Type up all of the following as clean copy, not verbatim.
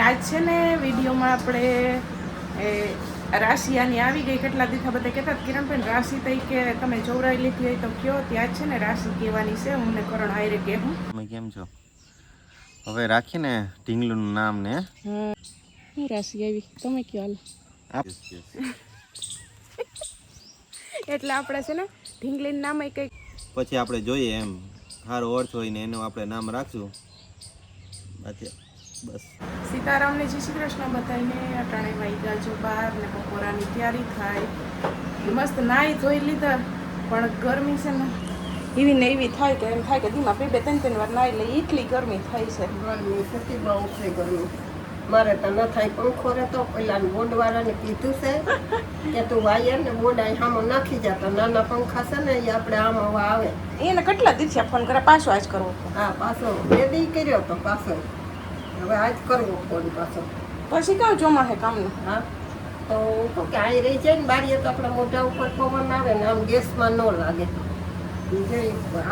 આજ છે ને વિડીયોમાં આપણે રાશિયાની આવી ગઈ. કેટલા દીધા બધા કહેતા કિરણબેન રાશિ તઈ કે તમે ચોવરાઈ લીધી હોય તો કયો. ત્યાં છે ને રાશિ કહેવાની છે. હું ને કરણ હારે કહેવું. તમે કેમ છો? હવે રાખીને ઢીંગલુનું નામ ને હું રાશિ આવી તમે કયો હાલ. એટલે આપણે છે ને ઢીંગલીનું નામ કંઈક પછી આપણે જોઈએ એમ સારો અર્થ હોય ને એનું આપણે નામ રાખશું. બસ સીતારામને જય શ્રી કૃષ્ણ બધાને. અટાણે વાગ્યા જો 12 ને બપોરાની તૈયારી થાય. મસ્ત નાહી ધોઈ લીધા પણ ગરમી છે ને એવી ને એવી થાય કે એમ થાય કે ધીમા બે ત્રણ વાર નાહી લઈ. એટલી ગરમી થાય છે. ગરમી સતી બહુ છે ગરમી. મારે તો ન થાય પંખો રહેતો. પેલા બોર્ડવાળાને કીધું છે કે તું વાયર ને બોર્ડ અહીં આમાં નાખી જતો. નાના પંખા છે ને એ આપણે આમાં આવે. એને કેટલા દિવસે ફોન કરે પાછો આજ કરવો. હા પાછો બે દી કર્યો તો પાછો. હવે આજ કરવો ફોન પાછો. પછી કાં ચોમાસે કામનું. હા તો હું કહું કે અહીં રહી જાય ને બારીએ તો આપણા મોઢા ઉપર પવન આવે ને આમ ગેસમાં ન લાગે.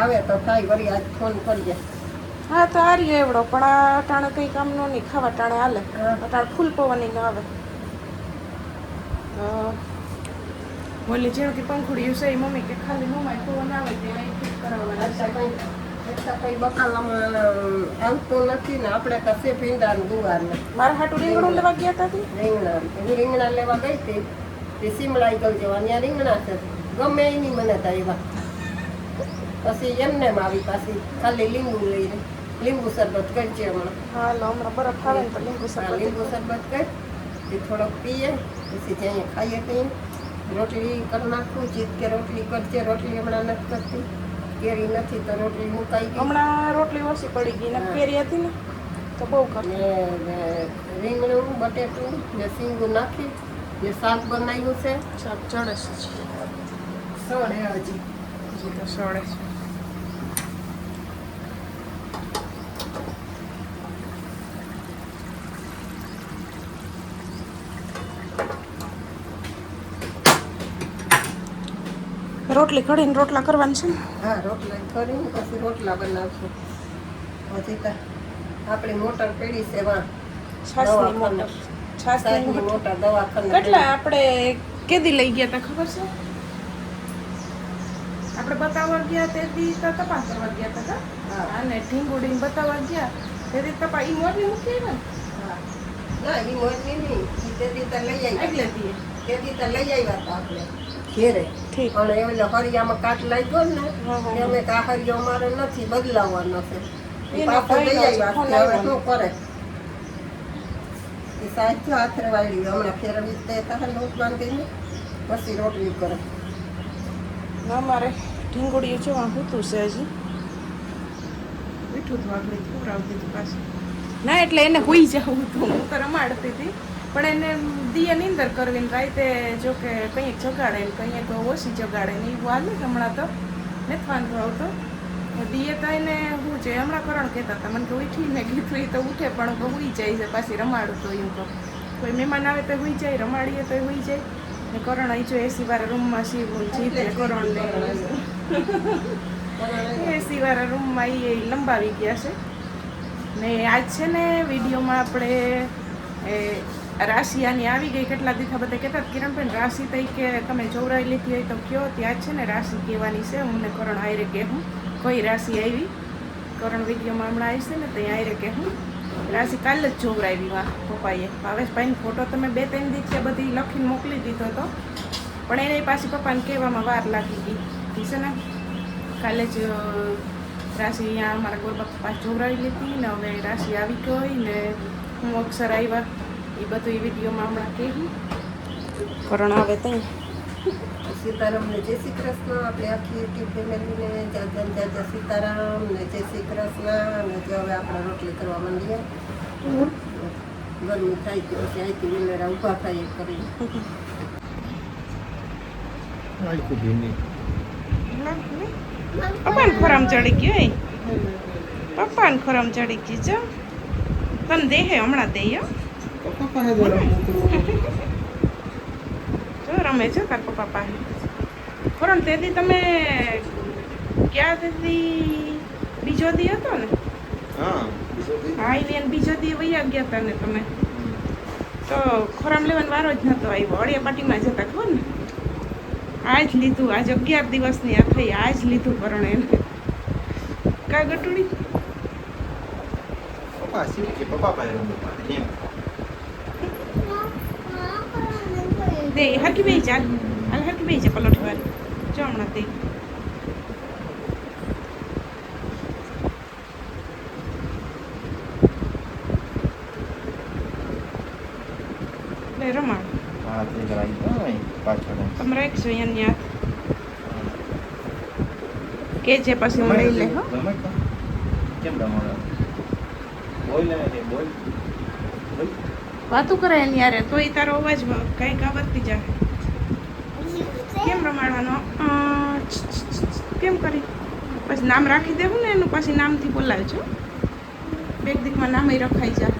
આવે તો થાય વળી આજ ફોન કરીએ. હા તો આ રહ્યો એવડો પણ આ અટાણે કંઈ કામનો નહીં. ખાવા ટાણે હાલે. અટાણે ફૂલ પવન ન આવે. બોલી જેવું કે પંખુડિયું છે મમ્મી કે ખાલી મમ્મી પવન આવે ત્યાં ફિટ કરાવવાના. કંઈ બકાલામાં આવતું નથી ને આપણે કશે ભીંડા ને ગુવાર ને મારા હાટું રીંગણું લેવા ગયા હતા તી? રીંગણા લેવા ગઈ હતી તે સિમલાઈ ગઈ જવા ત્યાં રીંગણા છે ગમે એની મને તો એવા. પછી એમને આવી પાછી ખાલી લીંબુ લઈને લીંબુ શરબત કરી છે હમણાં. હા હમણાં બરફ આવે ને તો લીંબુ શરબત. લીંબુ શરબત કરી તે થોડોક પીએ પછી ત્યાં ખાઈએ ત્યાં રોટલી કરી નાખું. જીત કે રોટલી કરજે. રોટલી હમણાં નથી કરતી. કેરી નથી તો રોટલી મુકાઈ ગઈ. હમણાં રોટલી ઓછી પડી ગઈ ને કેરી હતી ને તો બહુ કરતી. રીંગણું બટેટું ને સીંગું નાખી ને શાક બનાવ્યું છે. શાક ચડે છે સળે હજી તો સળે છે. રોટલી કઢીને રોટલા કરવાની છે ને. હા રોટલા કરીને પછી રોટલા બનાવશું. હજી તો આપણી મોટર પડી છે એમાં છાસની મોટર. છાસની મોટર દવાખાને. કેટલા આપણે કેદી લઈ ગયા હતા ખબર છે? આપણે બતાવવા ગયા તેથી તો તપાસ કરવા ગયા હતા. અને ઢીંગુડીને બતાવવા ગયા તેથી તપાસ ઈ મોરલી મૂકી આવ્યા ને. ના એ મોટલી નહીં. તેથી તો લઈ આવી. એટલે દીએ તેથી તો લઈ આવ્યા હતા આપણે ઘેરે. ઠીક. પણ એટલે હરિયામાં કાટ લાગ્યો ને કે અમે તો આ હરિયો અમારે નથી બદલાવવાનો છે. પાછો લઈ આવ્યા છે. હવે શું કરે એ સાહેબ હાથે વાળી હમણાં ફેરવી દે તારે લોટ બાંધીને પછી રોટલી કરે. અમારે ઢીંગુડીયું જોવા હોતું છે હજી. મીઠું તો આગળ ખવડાવતી હતી પાછું. ના એટલે એને હોઈ જવું હતું. હું તો રમાડતી હતી પણ એને દીએ નીંદર કરવી ને રાતે જો કે કંઈક જગાડે ને કંઈક ઓછી જગાડે ને એવું હાલે. હમણાં તો નથી વાંધો આવતો. દીએ તો એને શું છે હમણાં કરણ કહેતા હતા મને કે ઉઠી મેં કીધું એ તો ઉઠે પણ હોઈ જાય છે પાછી રમાડું તો એવું કહું. કોઈ મહેમાન આવે તો હોઈ જાય રમાડીએ તો હોઈ જાય. ને કરણ અહીં જો એસી વાળા રૂમમાં શિવું જીતે કરણ એસી વાળા રૂમમાં એ લંબાવી ગયા છે. ને આજ છે ને વિડીયોમાં આપણે રાશિયાની આવી ગઈ. કેટલા દીધા બધા કહેતા કિરણબેન રાશિ તઈ કે તમે ચોવરાઈ લીધી હોય તો કયો. ત્યાં છે ને રાશિ કહેવાની છે. હું ને કરણ હારે કહેવું કઈ રાશિ આવી. કરણ વિડીયોમાં હમણાં આવી છે ને ત્યાં હારે કહેવું. રાશિ કાલે જ ચોવરાવી વા પપ્પાએ. ભાવેશભાઈનો ફોટો તમે 2-3 દિવસે બધી લખીને મોકલી દીધો હતો પણ એને પાછી પપ્પાને કહેવામાં વાર લાગી ગઈ છે ને. કાલે જ રાશિ અહીંયા અમારા ગોરબા પપ્પા ચોવરાવી લીધી ને હવે રાશિ આવી ગઈ ને હું અક્ષર આવ્યા એ બધું એ વિડીયોમાં હમણાં કહેવું. કરણ આવે ત્યાં સીતારામને જય શ્રી કૃષ્ણ. આપણે આખી યુટ્યુબ ફેમિલીને જાજા સીતારામ ને જય શ્રી કૃષ્ણ. અને જો હવે આપણે રોટલી કરવા માંડીએ. ગરમી થાય તો પછી અહીંથી વિનેરા ઊભા થાય એ કરીને પપ્પાને ખોરામ ચડી ગયો. પપ્પાને ખોરામ ચડી ગઈ જો તને દેહે હમણાં દે જો રમે છે તાર પપ્પા પાસે. ખોરણ તેથી તમે ક્યાં તેથી બીજો દી હતો ને? હા હા એને બીજો દી વૈયા ગયા હતા ને તમે તો ખોરામ લેવાનો વારો જ નહોતો આવ્યો. અળિયા પાટીમાં જતા ખબર ને આજ લીધું. આજ 11 દિવસની આ થઈ. આજ લીધું પરણ એને કા ગટુડી પપ્પા સીવી કે પપ્પા પાસે એમ દે હરકી બેહી ચાલ હાલ હરકી બેહી જા પલોઠી વાળી જો હમણાં તે લે રમાડ હા તે કરાઈ તો પાછળ તમે રાખજો અહીંયા હાથ કે જે પછી હું લઈ લે હો કેમ રમાડો બોલ ને કે બોલ બોલ વાતું કરે એની યારે તોય તારો અવાજ કંઈક આવડતી જાય. કેમ રમાડવાનો કેમ કરી પછી નામ રાખી દેવું ને એનું પછી નામથી બોલાવજો. બેગ દીકમાં નામ રખાઈ જાય.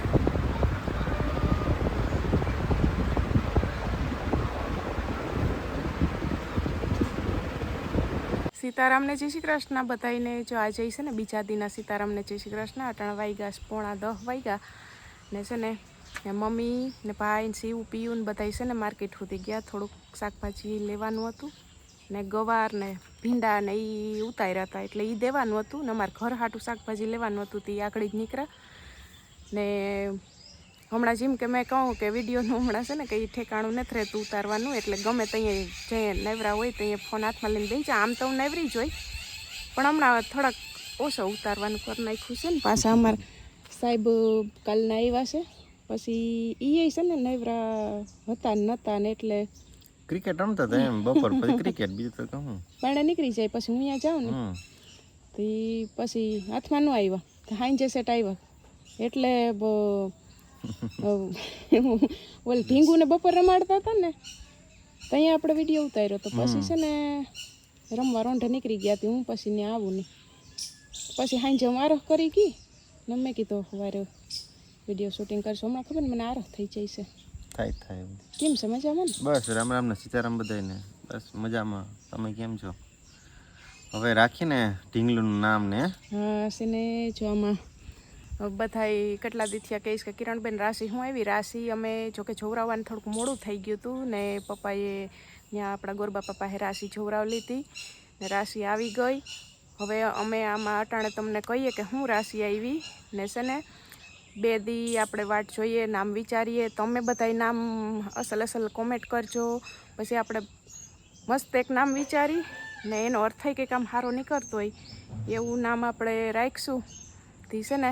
સીતારામને જય શ્રી કૃષ્ણ બધાઈને. જો આજે છે ને બીજા દિના સીતારામને જય શ્રી કૃષ્ણ. 8 વાગ્યા 9:45 વાગ્યા ને છે ને મમ્મી ને ભાઈ ને શિવ પીયું ને બધા છે ને માર્કેટ સુધી ગયા. થોડુંક શાકભાજી લેવાનું હતું ને ગવાર ને ભીંડા ને એ ઉતાર્યા હતા એટલે એ દેવાનું હતું ને અમારે ઘર હાટું શાકભાજી લેવાનું હતું તે આગળ જ નીકળ્યા ને હમણાં જેમ કે મેં કહું કે વિડીયોનું હમણાં છે ને કંઈ ઠેકાણું નથી રહેતું ઉતારવાનું એટલે ગમે ત્યાં જે નેવરા હોય ત્યાં ફોન હાથમાં લઈને બેસી જાય. આમ તો હું નેવરી જ હોય પણ હમણાં થોડાક ઓછો ઉતારવાનું કરી નાખ્યું છે ને. પાછા અમારા સાહેબ કાલના આવ્યા છે પછી એ છે ને નેવરા હતા નહોતા ને એટલે ક્રિકેટ રમતા હતા એમ બપોર પછી ક્રિકેટ બીજું તો કહું પાણે નીકળી જાય. પછી હું અહીંયા જાઉં ને તો પછી હાથમાં ન આવ્યા હાઈજે સેટ આવ્યા એટલે ઓલ ઢીંગુને બપોર રમાડતા હતા ને ત્યાં આપણે વિડીયો ઉતાર્યો તો પછી છે ને રમવા રોંઢે નીકળી ગયા હતી હું. પછી ત્યાં આવું ને પછી હાંજે હું આરોહ કરી ગઈ ને મેં કીધું સવારે વિડીયો શૂટિંગ કરશું. હમણાં ખબર ને મને આરોહ થઈ જાય છે. થાય કેમ છે મજામાં ને? બસ રામ રામ ને સીતારામ બધાને. બસ મજામાં. તમે કેમ છો? હવે રાખીને ઢીંગલુનું નામ ને હા છે ને જો આમાં બધાય કેટલા દી થયા કહીશ કે કિરણબેન રાશિ હું આવી રાશિ અમે જોકે જોવરાવવાનું થોડુંક મોડું થઈ ગયું હતું ને પપ્પાએ ત્યાં આપણા ગોરબા પપ્પાએ રાશિ જોવરાવ લીધી ને રાશિ આવી ગઈ. હવે અમે આમાં અટાણે તમને કહીએ કે હું રાશિ આવી ને છે ને 2 દી આપણે વાટ જોઈએ નામ વિચારીએ. તમે બધાય નામ અસલ કોમેન્ટ કરજો પછી આપણે મસ્ત એક નામ વિચારી ને એનો અર્થ થાય કે કામ સારો નીકળતો હોય એવું નામ આપણે રાખીશું. તે છે ને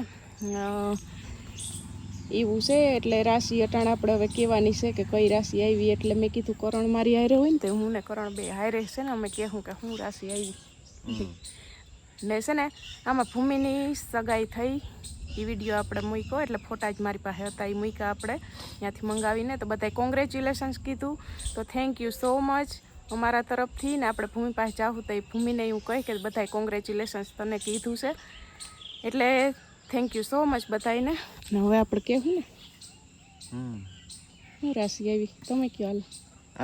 એવું છે એટલે રાશિ અટાણે આપણે હવે કહેવાની છે કે કઈ રાશિ આવી. એટલે મેં કીધું કરણ મારી હારે હોય ને તો હું ને કરણ બે હારે છે ને અમે કહેવું કે હું રાશિ આવી ને છે ને આમાં ભૂમિની સગાઈ થઈ એ વિડીયો આપણે મૂક્યો એટલે ફોટા જ મારી પાસે હતા એ મૂક્યા આપણે ત્યાંથી મંગાવીને. તો બધાએ કોંગ્રેચ્યુલેશન્સ કીધું તો થેન્ક યુ સો મચ અમારા તરફથી. ને આપણે ભૂમિ પાસે જાઉં તો એ ભૂમિને હું કહી કે બધાએ કોંગ્રેચ્યુલેશન્સ તને કીધું છે એટલે થેન્ક યુ સો મચ બધાને. ને હવે આપણે કહેવું ને હું રાશિ આવી તમે કહો હાલ.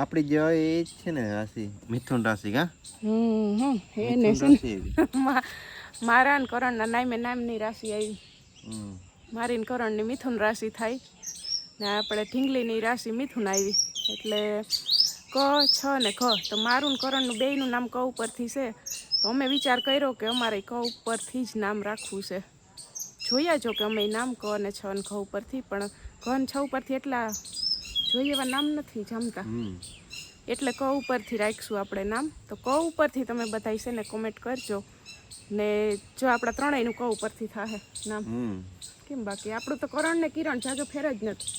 આપણી જે હોય એ જ છે ને રાશિ મિથુન રાશિ. હા એને છે ને મારા ને કરણના નામની રાશિ આવી. મારી ને કરણની મિથુન રાશિ થાય ને આપણે ઢીંગલીની રાશિ મિથુન આવી એટલે ક છ ને ઘ. તો મારું ને કરણનું બેયનું નામ ક ઉપરથી છે તો અમે વિચાર કર્યો કે અમારે ક ઉપરથી જ નામ રાખવું છે. જોયા જો કે અમે નામ ક અને છ ને ઘ ઉપરથી પણ ઘ ને છ ઉપરથી એટલા જોઈએ એવા નામ નથી જમતા એટલે ક ઉપરથી રાખીશું આપણે નામ. તો ક ઉપરથી તમે બધા છે ને કોમેન્ટ કરજો ને જો આપણા ત્રણેયનું ક ઉપરથી થાય નામ. કેમ બાકી આપણું તો કરણ ને કિરણ જાજો ફેર જ નથી.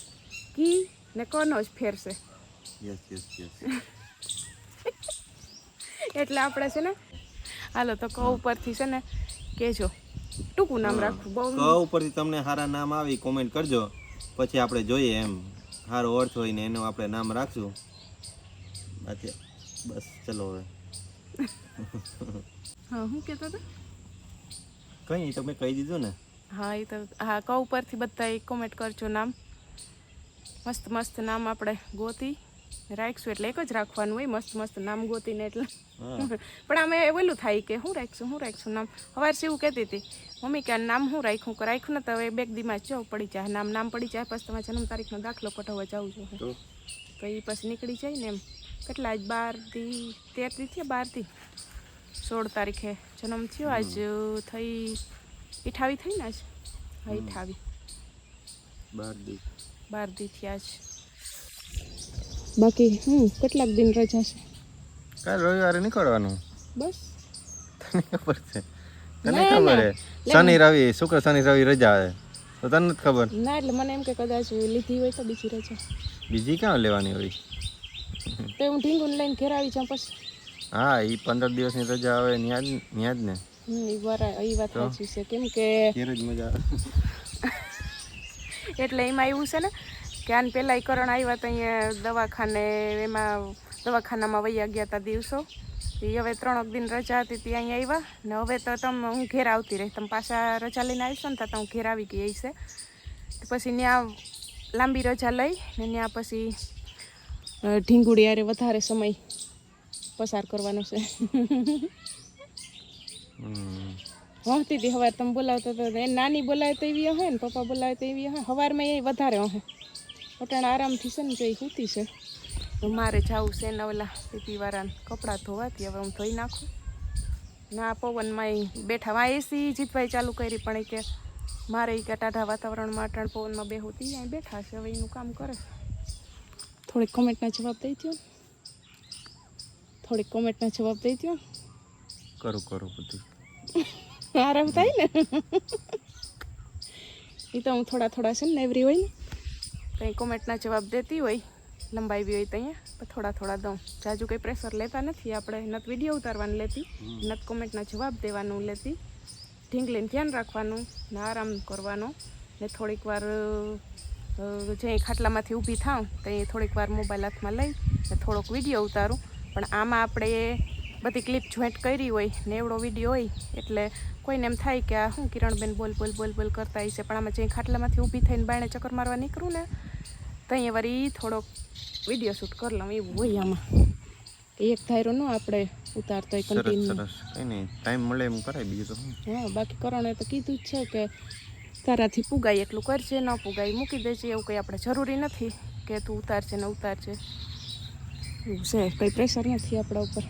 કી ને કનો જ ફેર છે એટલે આપણે છે ને હાલો તો ક ઉપરથી છે ને કહેજો ટૂંકું નામ રાખવું. બહુ ક ઉપરથી તમને સારા નામ આવી કોમેન્ટ કરજો પછી આપણે જોઈએ એમ સારો અર્થ હોય ને એનું આપણે નામ રાખશું. બસ ચલો હવે હા હું કહેતો હતો કઈ તમે કહી દીધું ને. હા એ તો હા ક ઉપરથી બધા કોમેન્ટ કરજો નામ. મસ્ત નામ આપણે ગોતી રાખશું એટલે એક જ રાખવાનું હોય, મસ્ત મસ્ત નામ ગોતીને એટલે હા. પણ આમે ઓલું થાય કે શું રાખશું નામ. હવાર એવું કહેતી હતી મમ્મી કે આ નામ શું રાખ્યું કે રાખ્યું ને તો હવે 2 દીમાં જો પડી જાય નામ પડી જાય પછી તમારે જન્મ તારીખનો દાખલો કઢાવવા જવું જોઈએ તો તો એ પછી નીકળી જાય ને એમ. કેટલા આજ 12 દી 13 દી થયા, 12 દી 16 તારીખે જન્મ થયો, આજ થઈ 28 થઈ ને આજ. હા 28 12 દી થયા છે. બાકી કેટલાક દિન રજા છે? કાલ રવિવારે નીકળવાનું. બસ તને ખબર છે? તને ના, ખબર ના. છે શનિ રવિ શુક્ર શનિ રવિ રજા આવે તો તને નથી ખબર? ના એટલે મને એમ કે કદાચ લીધી હોય તો બીજી રજા. બીજી ક્યાં લેવાની હોય? તો હું ઢીંગુને લઈને ઘેર આવી જાઉં પછી. હા એ 15 દિવસની રજા આવે ન્યા જ ને. એ વાત સાચી છે કેમ કે ઘેર જ મજા આવે. એટલે એમાં એવું છે ને કે આને પહેલાં કરણ આવ્યા તો અહીંયા દવાખાને એમાં દવાખાનામાં વૈયા ગયા હતા દિવસો. એ હવે 3 દિન રજા હતી ત્યાં અહીંયા આવ્યા ને હવે તો હું ઘેર આવતી રહી. તમે પાછા રજા લઈને આવીશો ને તો હું ઘેર આવી ગઈ છે. પછી ત્યાં લાંબી રજા લઈ ને ત્યાં પછી ઢીંગુડી યારે વધારે સમય પસાર કરવાનો છે. હોતી હતી સવાર તમે બોલાવતા તો એ નાની બોલાવે તો એવી હોય ને પપ્પા બોલાવે તો એવી હોય. સવારમાં એ વધારે હોય અટાણે આરામથી છે ને તો એ સૂતી છે. તો મારે જવું છે ને ઓલા પીપીવાળાને કપડાં ધોવાથી હવે હું ધોઈ નાખું. ના પવનમાં બેઠા વા એસી જીતભાઈ ચાલુ કરી પણ એ કે મારે એ કે ટાઢા વાતાવરણમાં અટાણ પવનમાં બેહોતી અહીં બેઠા છે. હવે એનું કામ કરે. થોડીક કોમેન્ટના જવાબ દઈ દો. કરું બધું આરામ થાય ને. એ તો હું થોડા છે ને નેવરી હોય ને કંઈ કોમેન્ટના જવાબ દેતી હોય લંબાઈ હોય તો અહીંયા થોડા દઉં. જાજુ કંઈ પ્રેશર લેતા નથી આપણે. નત વિડીયો ઉતારવાનું લેતી, નત કોમેન્ટના જવાબ દેવાનું લેતી. ઢીંગલીને ધ્યાન રાખવાનું ને આરામ કરવાનો ને થોડીક વાર જે ખાટલામાંથી ઊભી થાઉં તો એ થોડીક વાર મોબાઈલ હાથમાં લઈ ને થોડોક વિડીયો ઉતારું. પણ આમાં આપણે બધી ક્લિપ જોઈન્ટ કરી હોય ને એવડો વિડીયો હોય એટલે કોઈને એમ થાય કે આ શું કિરણબેન બોલ કરતા હશે. પણ આમાં જે ખાટલામાંથી ઊભી થઈને બાયણે ચક્કર મારવા નીકળું ને તો અહીંયા વળી થોડોક વિડીયો શૂટ કરી લઉં એવું હોય આમાં. એક ધાયરો ન આપણે ઉતારતો હોય કન્ટિન્યુ. સરસ કંઈ નહીં ટાઈમ મળે એમ કરાય બીજું તો શું. હા બાકી કરણે તો કીધું જ છે કે તારાથી પુગાય એટલું કરજે, ન પુગાય મૂકી દેજે. એવું કંઈ આપણે જરૂરી નથી કે તું ઉતારજે ને ઉતારજે. એવું છે કંઈ પ્રેશર નથી આપણા ઉપર.